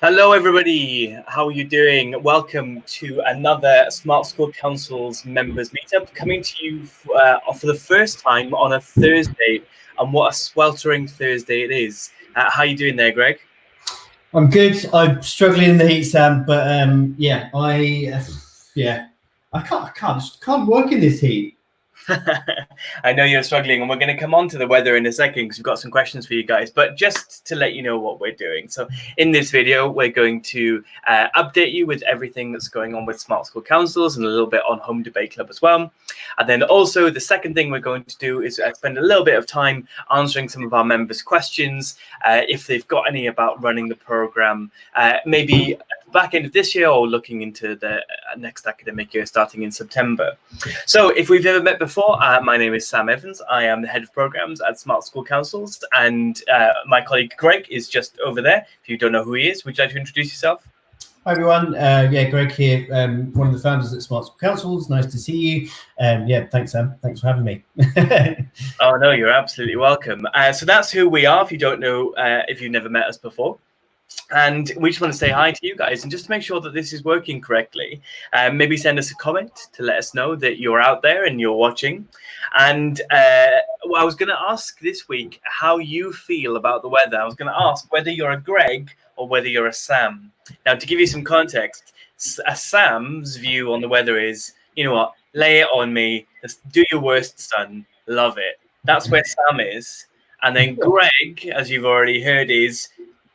Hello, everybody. How are you doing? Welcome to another Smart School Council's members meetup, coming to you for the first time on a Thursday. And what a sweltering Thursday it is. How are you doing there, Greg? I'm good. I'm struggling in the heat, Sam, but I can't work in this heat. I know you're struggling, and we're going to come on to the weather in a second because we've got some questions for you guys. But just to let you know what we're doing. So in this video, we're going to update you with everything that's going on with Smart School Councils and a little bit on Home Debate Club as well. And then also the second thing we're going to do is spend a little bit of time answering some of our members' questions, if they've got any about running the program, maybe back end of this year or looking into the next academic year starting in September. So if we've never met before, my name is Sam Evans. I am the head of programs at Smart School Councils, and my colleague Greg is just over there. If you don't know who he is, would you like to introduce yourself? Hi everyone, Greg here, one of the founders at Smart School Councils. Nice to see you. Thanks Sam, thanks for having me. Oh no, you're absolutely welcome. So that's who we are, if you don't know, if you've never met us before. And we just want to say hi to you guys, and just to make sure that this is working correctly, maybe send us a comment to let us know that you're out there and you're watching. And I was going to ask this week how you feel about the weather. I was going to ask whether you're a Greg or whether you're a Sam. Now, to give you some context, a Sam's view on the weather is, you know what, lay it on me, just do your worst, son, love it. That's where Sam is. And then Greg, as you've already heard, is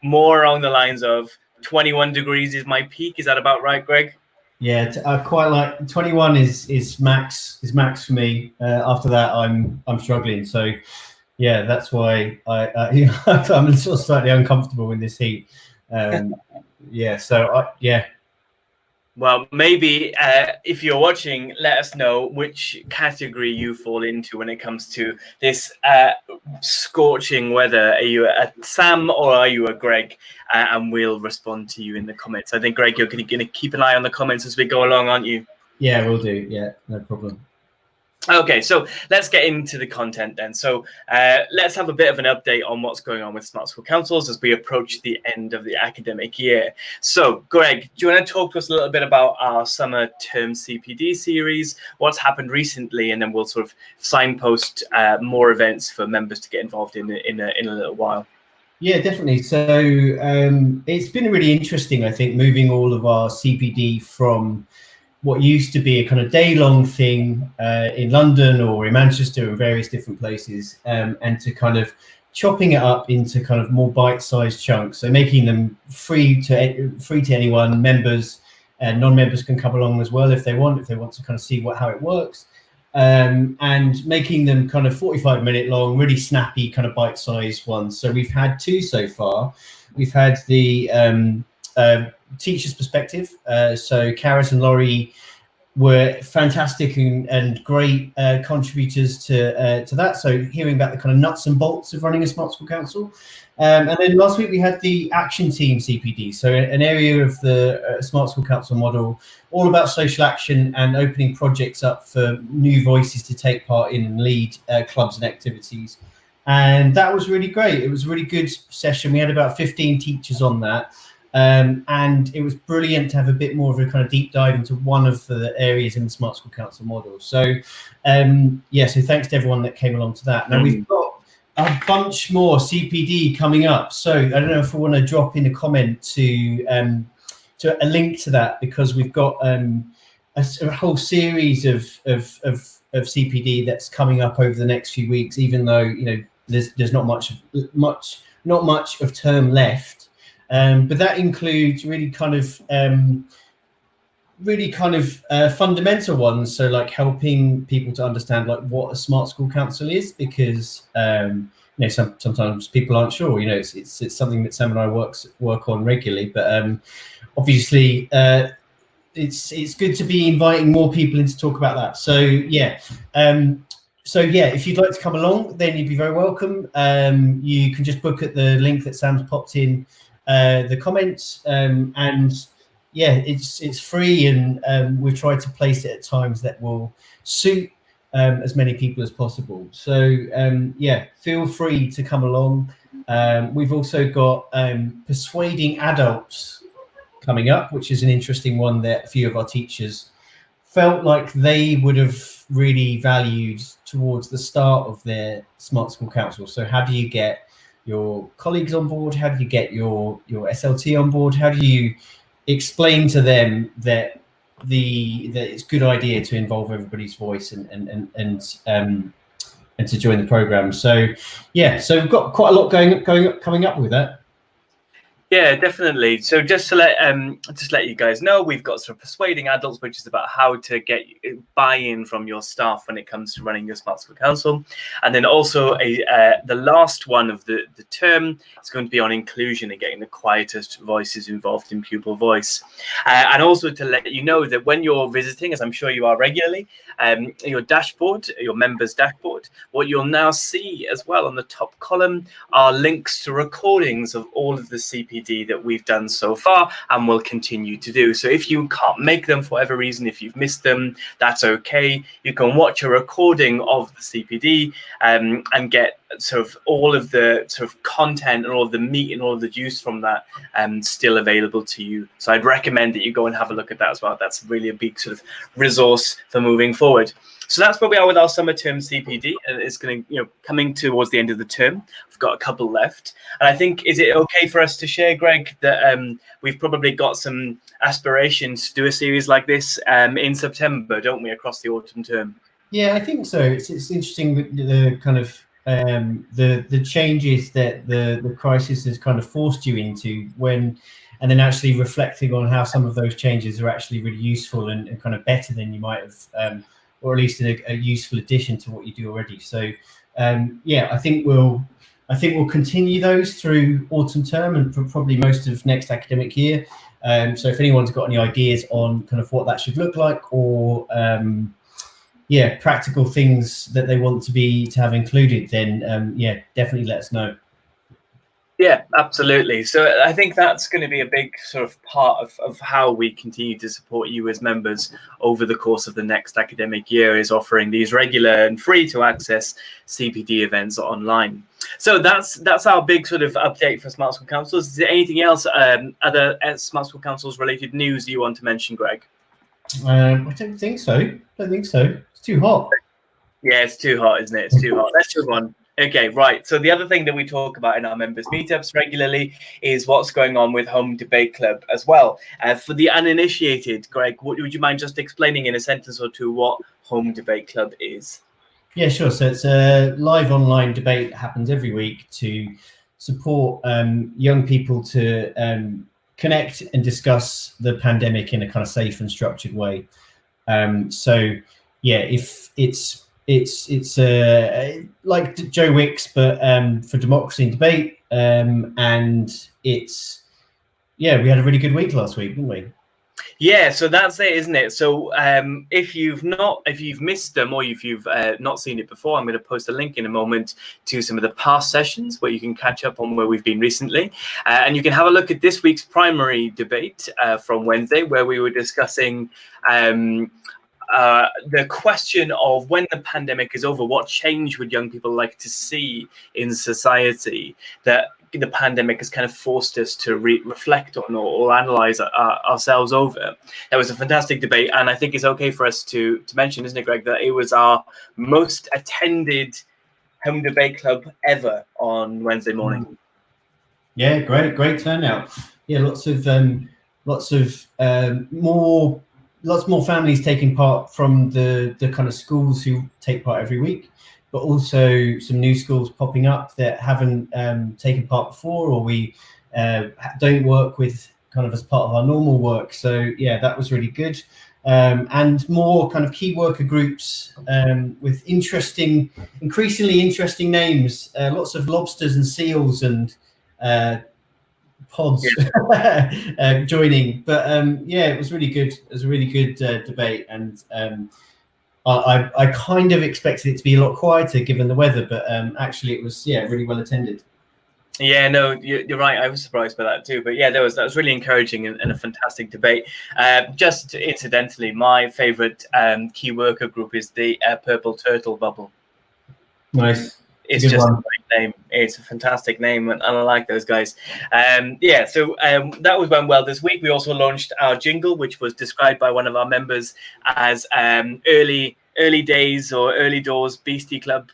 more along the lines of 21 degrees is my peak. Is that about right, Greg? Yeah, I quite like 21 is max for me. After that, I'm struggling. So yeah, that's why I'm sort of slightly uncomfortable in this heat. Well, maybe if you're watching, let us know which category you fall into when it comes to this scorching weather. Are you a Sam or are you a Greg? And we'll respond to you in the comments. I think, Greg, you're going to keep an eye on the comments as we go along, aren't you? Yeah, we'll do. Yeah, no problem. Okay, so let's get into the content then. So let's have a bit of an update on what's going on with Smart School Councils as we approach the end of the academic year. So, Greg, do you want to talk to us a little bit about our summer term CPD series, what's happened recently, and then we'll sort of signpost more events for members to get involved in a little while. Yeah, definitely. So it's been really interesting, I think, moving all of our CPD from what used to be a kind of day-long thing in London or in Manchester and various different places, and to kind of chopping it up into kind of more bite-sized chunks. So making them free to anyone. Members and non-members can come along as well if they want to kind of see how it works, and making them kind of 45-minute long, really snappy kind of bite-sized ones. So we've had two so far. We've had the teacher's perspective. So Karis and Laurie were fantastic and great contributors to that. So hearing about the kind of nuts and bolts of running a Smart School Council. And then last week we had the action team CPD. So an area of the Smart School Council model, all about social action and opening projects up for new voices to take part in and lead clubs and activities. And that was really great. It was a really good session. We had about 15 teachers on that. And it was brilliant to have a bit more of a kind of deep dive into one of the areas in the Smart School Council model. So, so thanks to everyone that came along to that. Now we've got a bunch more CPD coming up. So I don't know if we want to drop in a comment to a link to that, because we've got a whole series of CPD that's coming up over the next few weeks, even though there's not much of term left. But that includes really kind of fundamental ones. So like helping people to understand like what a Smart School Council is, because sometimes people aren't sure. It's something that Sam and I work on regularly. But obviously, it's good to be inviting more people in to talk about that. So yeah. If you'd like to come along, then you'd be very welcome. You can just book at the link that Sam's popped in the comments, it's free, and we've tried to place it at times that will suit as many people as possible. So feel free to come along. We've also got persuading adults coming up, which is an interesting one that a few of our teachers felt like they would have really valued towards the start of their Smart School Council. So how do you get your colleagues on board? How do you get your SLT on board? How do you explain to them that it's a good idea to involve everybody's voice and to join the program? So yeah, so we've got quite a lot coming up with that. Yeah, definitely. So just to let you guys know, we've got sort of persuading adults, which is about how to get buy-in from your staff when it comes to running your Smart School Council, and then also the last one of the term is going to be on inclusion and getting the quietest voices involved in pupil voice, and also to let you know that when you're visiting, as I'm sure you are regularly, your dashboard, your members' dashboard, what you'll now see as well on the top column are links to recordings of all of the CPD that we've done so far and will continue to do. So if you can't make them for whatever reason, if you've missed them, that's okay. You can watch a recording of the CPD and get sort of all of the sort of content and all of the meat and all of the juice from that still available to you. So I'd recommend that you go and have a look at that as well. That's really a big sort of resource for moving forward. So that's where we are with our summer term CPD, and it's going to, coming towards the end of the term. We've got a couple left, and I think, is it okay for us to share, Greg, that we've probably got some aspirations to do a series like this in September, don't we, across the autumn term? Yeah, I think so. It's interesting the kind of the changes that the crisis has kind of forced you into and then actually reflecting on how some of those changes are actually really useful and kind of better than you might have. Or at least a useful addition to what you do already. So yeah, I think we'll continue those through autumn term and probably most of next academic year. So if anyone's got any ideas on kind of what that should look like, or yeah, practical things that they want to have included, then yeah, definitely let us know. Yeah, absolutely. So I think that's going to be a big sort of part of how we continue to support you as members over the course of the next academic year, is offering these regular and free to access CPD events online. So that's our big sort of update for Smart School Councils. Is there anything else, other Smart School Councils related news you want to mention, Greg? I don't think so. It's too hot. Yeah, it's too hot, isn't it? It's too hot. Let's move on. Okay, right. So the other thing that we talk about in our members' meetups regularly is what's going on with Home Debate Club as well. For the uninitiated, Greg, would you mind just explaining in a sentence or two what Home Debate Club is? Yeah, sure. So it's a live online debate that happens every week to support young people to connect and discuss the pandemic in a kind of safe and structured way. So yeah, if it's like Joe Wicks, but for democracy and debate, and it's, yeah, we had a really good week last week, didn't we? Yeah, so that's it, isn't it? So if you've missed them, or if you've not seen it before, I'm going to post a link in a moment to some of the past sessions where you can catch up on where we've been recently, and you can have a look at this week's primary debate from Wednesday, where we were discussing the question of, when the pandemic is over, what change would young people like to see in society that the pandemic has kind of forced us to reflect on or analyze ourselves over. That was a fantastic debate, and I think it's okay for us to mention, isn't it, Greg, that it was our most attended Home Debate Club ever on Wednesday morning. Yeah, great turnout. Yeah, lots more families taking part from the kind of schools who take part every week, but also some new schools popping up that haven't taken part before, or we don't work with kind of as part of our normal work. So yeah, that was really good. And more kind of key worker groups with increasingly interesting names, lots of lobsters and seals and pods joining. But yeah, it was really good. It was a really good debate, and I kind of expected it to be a lot quieter given the weather, but actually it was, yeah, really well attended. Yeah, no, you're right. I was surprised by that too. But yeah, that was really encouraging and a fantastic debate. Just incidentally, my favorite key worker group is the Purple Turtle Bubble. Nice. It's just a great name. It's a fantastic name, and I like those guys. Yeah, so that went well this week. We also launched our jingle, which was described by one of our members as early days or early doors Beastie Club.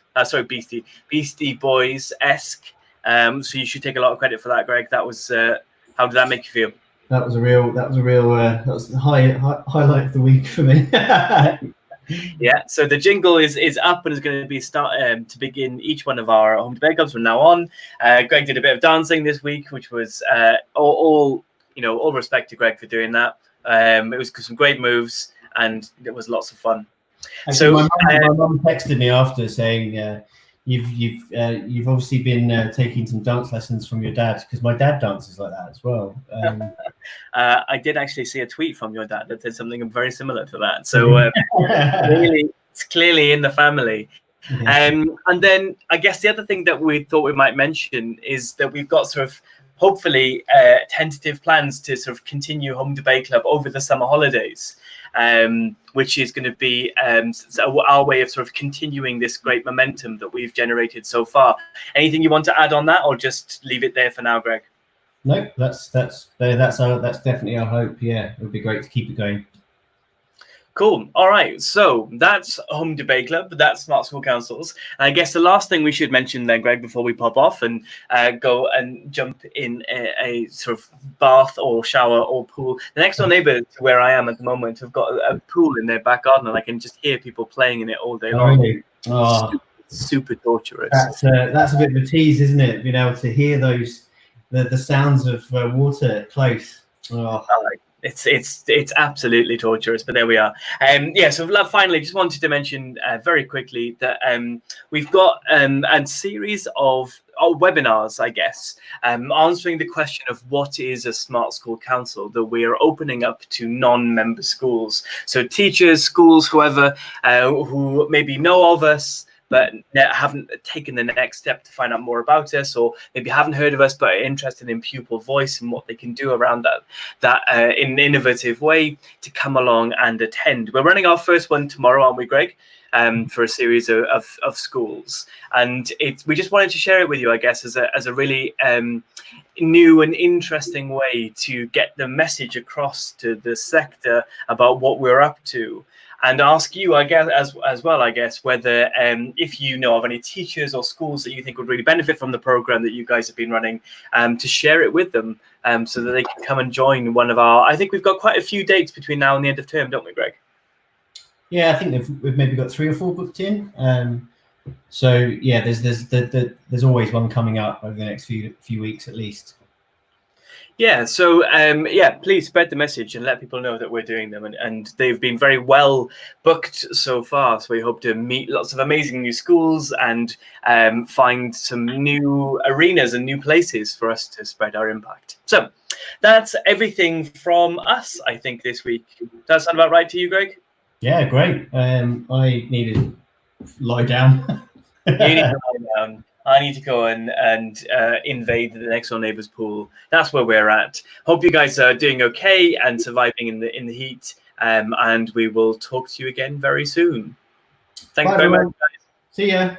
Beastie Boys esque. So you should take a lot of credit for that, Greg. That was how did that make you feel? That was the highlight of the week for me. Yeah, so the jingle is up and is going to be to begin each one of our home debate clubs from now on. Greg did a bit of dancing this week, which was all respect to Greg for doing that. It was some great moves and it was lots of fun. Actually, so my mum texted me after saying you've obviously been taking some dance lessons from your dad, because my dad dances like that as well. I did actually see a tweet from your dad that said something very similar to that. So it's clearly in the family. And then I guess the other thing that we thought we might mention is that we've got sort of hopefully tentative plans to sort of continue Home Debate Club over the summer holidays, which is going to be our way of sort of continuing this great momentum that we've generated so far. Anything you want to add on that, or just leave it there for now, Greg? No, that's definitely our hope. Yeah, it would be great to keep it going. Cool. All right. So that's Home Debate Club. That's Smart School Councils. And I guess the last thing we should mention then, Greg, before we pop off and go and jump in a sort of bath or shower or pool. The next door neighbour to where I am at the moment have got a pool in their back garden, and I can just hear people playing in it all day long. Really? Oh, super torturous. That's a bit of a tease, isn't it? Being able to hear the sounds of water close. Oh. It's absolutely torturous, but there we are. Yeah, so finally, just wanted to mention very quickly that we've got a series of webinars, I guess, answering the question of what is a Smart School Council that we are opening up to non-member schools. So teachers, schools, whoever who maybe know of us, but haven't taken the next step to find out more about us, or maybe haven't heard of us but are interested in pupil voice and what they can do around that in an innovative way, to come along and attend. We're running our first one tomorrow, aren't we, Greg? For a series of schools, and we just wanted to share it with you, I guess, as a really new and interesting way to get the message across to the sector about what we're up to. And ask you, I guess, as well, I guess, whether if you know of any teachers or schools that you think would really benefit from the program that you guys have been running, to share it with them, so that they can come and join one of our. I think we've got quite a few dates between now and the end of term, don't we, Greg? Yeah, I think we've maybe got 3 or 4 booked in. So yeah, there's always one coming up over the next few weeks at least. Yeah, so yeah, please spread the message and let people know that we're doing them, and they've been very well booked so far. So we hope to meet lots of amazing new schools and find some new arenas and new places for us to spread our impact. So that's everything from us, I think, this week. Does that sound about right to you, Greg? Yeah, great. I need to lie down. You need to lie down. I need to go and invade the next door neighbor's pool. That's where we're at. Hope you guys are doing okay and surviving in the heat. And we will talk to you again very soon. Thank you very much, guys. See ya.